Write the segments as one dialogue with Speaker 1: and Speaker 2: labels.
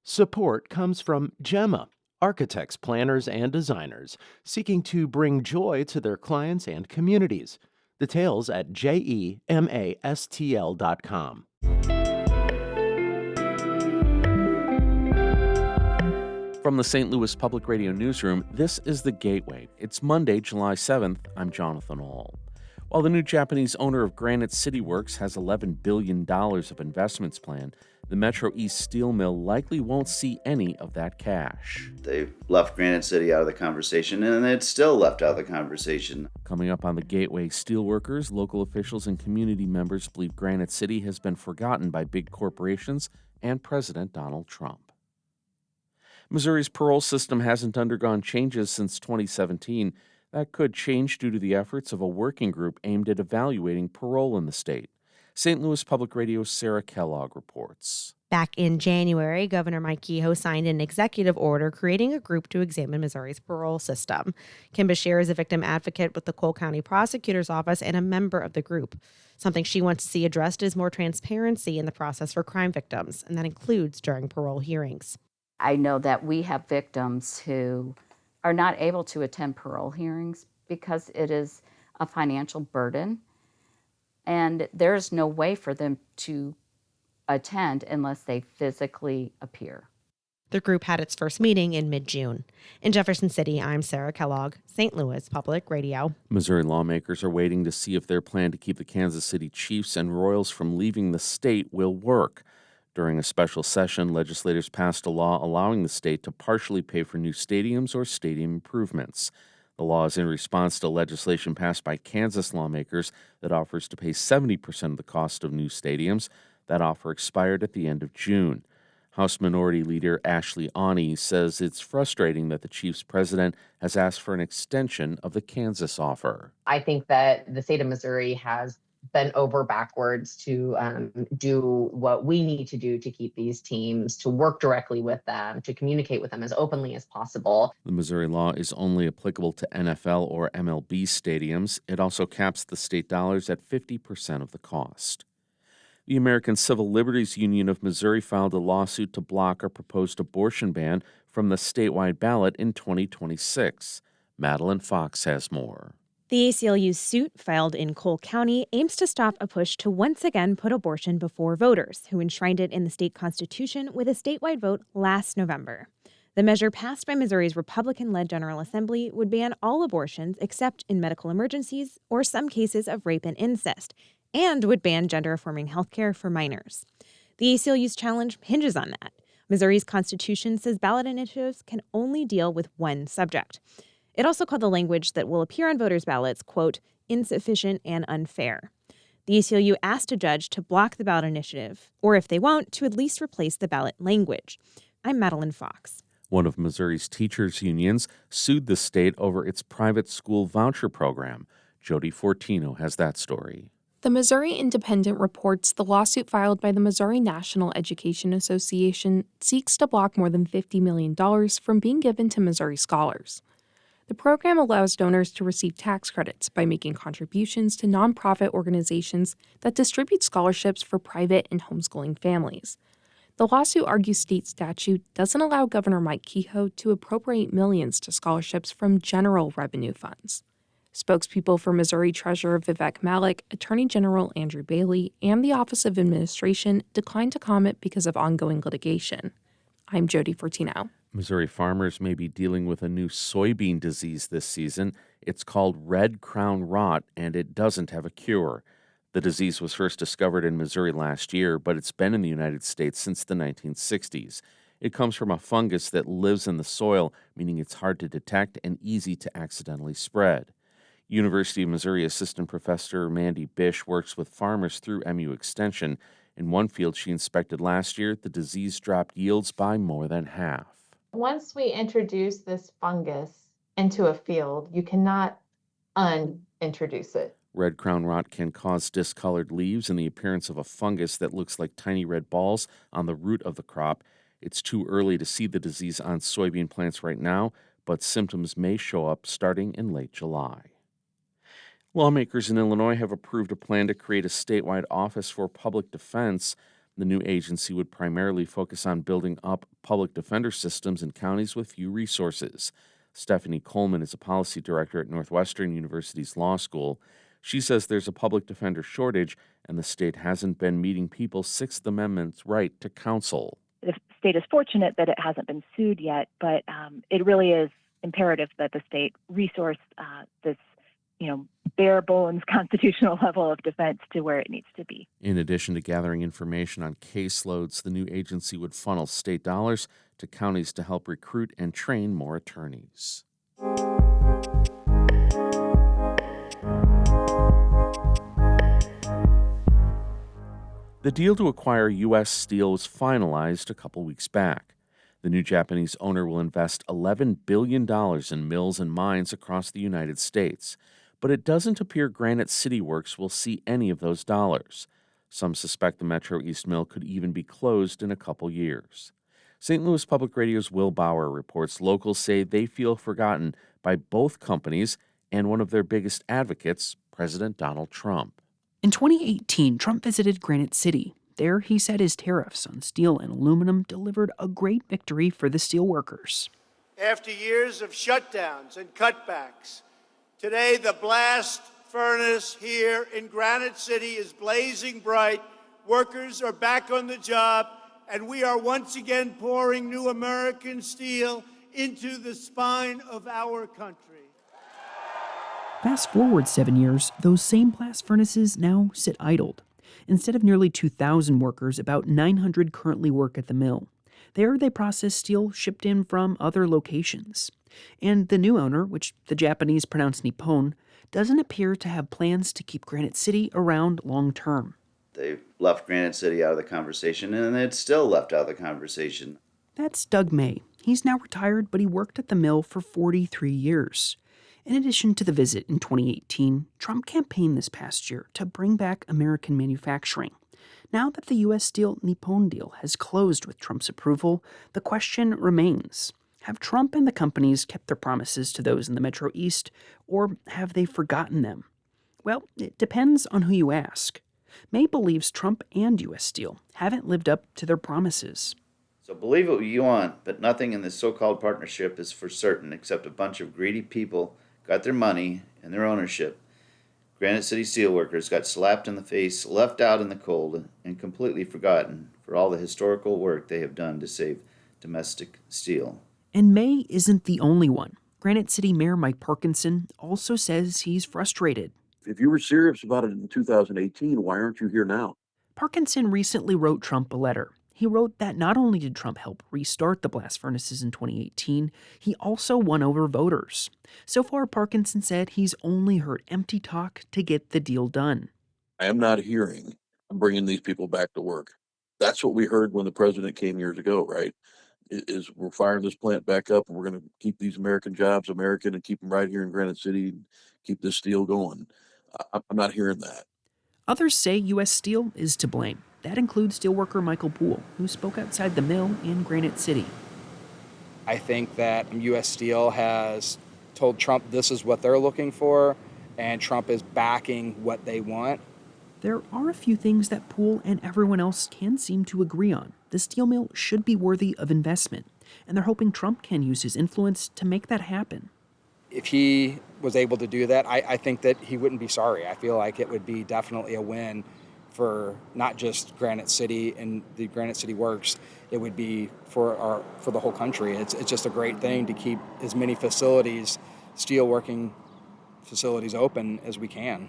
Speaker 1: Support comes from Gemma, architects, planners, and designers seeking to bring joy to their clients and communities. Details at gemastl.com.
Speaker 2: From the St. Louis Public Radio Newsroom, this is The Gateway. It's Monday, July 7th. I'm Jonathan Hall. While the new Japanese owner of Granite City Works has $11 billion of investments planned, the Metro East steel mill likely won't see any of that cash.
Speaker 3: They've left Granite City out of the conversation, and it's still left out of the conversation.
Speaker 2: Coming up on The Gateway, steelworkers, local officials, and community members believe Granite City has been forgotten by big corporations and President Donald Trump. Missouri's parole system hasn't undergone changes since 2017. That could change due to the efforts of a working group aimed at evaluating parole in the state. St. Louis Public Radio's Sarah Kellogg reports.
Speaker 4: Back in January, Governor Mike Kehoe signed an executive order creating a group to examine Missouri's parole system. Kim Bashir is a victim advocate with the Cole County Prosecutor's Office and a member of the group. Something she wants to see addressed is more transparency in the process for crime victims, and that includes during parole hearings.
Speaker 5: I know that we have victims who are not able to attend parole hearings because it is a financial burden, and there's no way for them to attend unless they physically appear.
Speaker 4: The group had its first meeting in mid-June. In Jefferson City, I'm Sarah Kellogg, St. Louis Public Radio.
Speaker 2: Missouri lawmakers are waiting to see if their plan to keep the Kansas City Chiefs and Royals from leaving the state will work. During a special session, legislators passed a law allowing the state to partially pay for new stadiums or stadium improvements. The law is in response to legislation passed by Kansas lawmakers that offers to pay 70% of the cost of new stadiums. That offer expired at the end of June. House Minority Leader Ashley Awney says it's frustrating that the Chiefs president has asked for an extension of the Kansas offer.
Speaker 6: I think that the state of Missouri has bent over backwards to do what we need to do to keep these teams, to work directly with them, to communicate with them as openly as possible.
Speaker 2: The Missouri law is only applicable to NFL or MLB stadiums. It also caps the state dollars at 50% of the cost. The American Civil Liberties Union of Missouri filed a lawsuit to block a proposed abortion ban from the statewide ballot in 2026. Madeline Fox has more.
Speaker 7: The ACLU's suit, filed in Cole County, aims to stop a push to once again put abortion before voters, who enshrined it in the state constitution with a statewide vote last November. The measure passed by Missouri's Republican-led General Assembly would ban all abortions except in medical emergencies or some cases of rape and incest, and would ban gender-affirming health care for minors. The ACLU's challenge hinges on that. Missouri's constitution says ballot initiatives can only deal with one subject. It also called the language that will appear on voters' ballots, quote, insufficient and unfair. The ACLU asked a judge to block the ballot initiative, or if they won't, to at least replace the ballot language. I'm Madeline Fox.
Speaker 2: One of Missouri's teachers' unions sued the state over its private school voucher program. Jody Fortino has that story.
Speaker 8: The Missouri Independent reports the lawsuit filed by the Missouri National Education Association seeks to block more than $50 million from being given to Missouri scholars. The program allows donors to receive tax credits by making contributions to nonprofit organizations that distribute scholarships for private and homeschooling families. The lawsuit argues state statute doesn't allow Governor Mike Kehoe to appropriate millions to scholarships from general revenue funds. Spokespeople for Missouri Treasurer Vivek Malik, Attorney General Andrew Bailey, and the Office of Administration declined to comment because of ongoing litigation. I'm Jody Fortino.
Speaker 2: Missouri farmers may be dealing with a new soybean disease this season. It's called red crown rot, and it doesn't have a cure. The disease was first discovered in Missouri last year, but it's been in the United States since the 1960s. It comes from a fungus that lives in the soil, meaning it's hard to detect and easy to accidentally spread. University of Missouri Assistant Professor Mandy Bish works with farmers through MU Extension. In one field she inspected last year, the disease dropped yields by more than half.
Speaker 9: Once we introduce this fungus into a field, you cannot unintroduce it.
Speaker 2: Red crown rot can cause discolored leaves and the appearance of a fungus that looks like tiny red balls on the root of the crop. It's too early to see the disease on soybean plants right now, but symptoms may show up starting in late July. Lawmakers in Illinois have approved a plan to create a statewide office for public defense. The new agency would primarily focus on building up public defender systems in counties with few resources. Stephanie Coleman is a policy director at Northwestern University's law school. She says there's a public defender shortage, and the state hasn't been meeting people's Sixth Amendment right to counsel.
Speaker 10: The state is fortunate that it hasn't been sued yet, but it really is imperative that the state resource this, bare bones constitutional level of defense to where it needs to be.
Speaker 2: In addition to gathering information on caseloads, the new agency would funnel state dollars to counties to help recruit and train more attorneys. The deal to acquire U.S. Steel was finalized a couple weeks back. The new Japanese owner will invest $11 billion in mills and mines across the United States, but it doesn't appear Granite City Works will see any of those dollars. Some suspect the Metro East mill could even be closed in a couple years. St. Louis Public Radio's Will Bauer reports locals say they feel forgotten by both companies and one of their biggest advocates, President Donald Trump.
Speaker 11: In 2018, Trump visited Granite City. There, he said his tariffs on steel and aluminum delivered a great victory for the steel workers.
Speaker 12: After years of shutdowns and cutbacks, today the blast furnace here in Granite City is blazing bright. Workers are back on the job, and we are once again pouring new American steel into the spine of our country.
Speaker 11: Fast forward 7 years, those same blast furnaces now sit idled. Instead of nearly 2,000 workers, about 900 currently work at the mill. There, they process steel shipped in from other locations. And the new owner, which the Japanese pronounce Nippon, doesn't appear to have plans to keep Granite City around long term.
Speaker 3: They left Granite City out of the conversation, and it's still left out of the conversation.
Speaker 11: That's Doug May. He's now retired, but he worked at the mill for 43 years. In addition to the visit in 2018, Trump campaigned this past year to bring back American manufacturing. Now that the U.S. Steel Nippon deal has closed with Trump's approval, the question remains: have Trump and the companies kept their promises to those in the Metro East, or have they forgotten them? Well, it depends on who you ask. May believes Trump and U.S. Steel haven't lived up to their promises.
Speaker 3: So believe what you want, but nothing in this so-called partnership is for certain except a bunch of greedy people got their money and their ownership. Granite City steelworkers got slapped in the face, left out in the cold, and completely forgotten for all the historical work they have done to save domestic steel.
Speaker 11: And May isn't the only one. Granite City Mayor Mike Parkinson also says he's frustrated.
Speaker 13: If you were serious about it in 2018, why aren't you here now?
Speaker 11: Parkinson recently wrote Trump a letter. He wrote that not only did Trump help restart the blast furnaces in 2018, he also won over voters. So far, Parkinson said he's only heard empty talk to get the deal done.
Speaker 13: I am not hearing, I'm bringing these people back to work. That's what we heard when the president came years ago, right? Is we're firing this plant back up, and we're going to keep these American jobs American and keep them right here in Granite City and keep this steel going. I'm not hearing that.
Speaker 11: Others say U.S. Steel is to blame. That includes steelworker Michael Poole, who spoke outside the mill in Granite City.
Speaker 14: I think that U.S. Steel has told Trump this is what they're looking for, and Trump is backing what they want.
Speaker 11: There are a few things that Poole and everyone else can seem to agree on. The steel mill should be worthy of investment, and they're hoping Trump can use his influence to make that happen.
Speaker 14: If he was able to do that, I think that he wouldn't be sorry. I feel like it would be definitely a win for not just Granite City and the Granite City Works. It would be for the whole country. It's just a great thing to keep as many facilities, steelworking facilities, open as we can.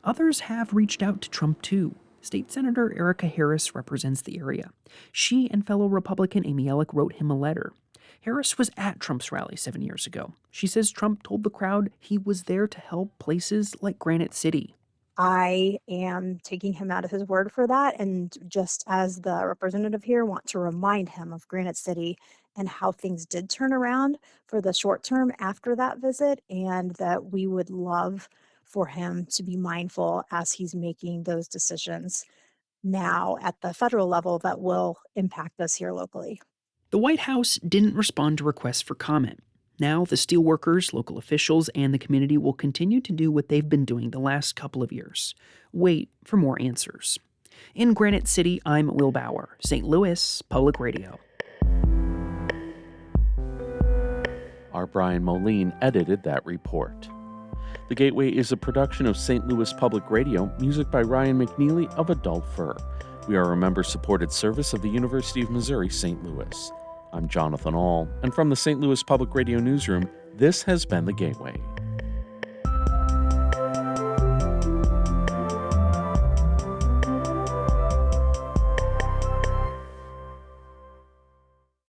Speaker 11: Others have reached out to Trump too. State Senator Erica Harris represents the area. She and fellow Republican Amy Ellick wrote him a letter. Harris was at Trump's rally 7 years ago. She says Trump told the crowd he was there to help places like Granite City.
Speaker 15: I am taking him out of his word for that, and just as the representative here, want to remind him of Granite City and how things did turn around for the short term after that visit, and that we would love for him to be mindful as he's making those decisions now at the federal level that will impact us here locally.
Speaker 11: The White House didn't respond to requests for comment. Now, the steelworkers, local officials, and the community will continue to do what they've been doing the last couple of years: wait for more answers. In Granite City, I'm Will Bauer, St. Louis Public Radio.
Speaker 2: Our Brian Moline edited that report. The Gateway is a production of St. Louis Public Radio, music by Ryan McNeely of Adult Fur. We are a member-supported service of the University of Missouri St. Louis. I'm Jonathan Ahl, and from the St. Louis Public Radio newsroom, this has been The Gateway.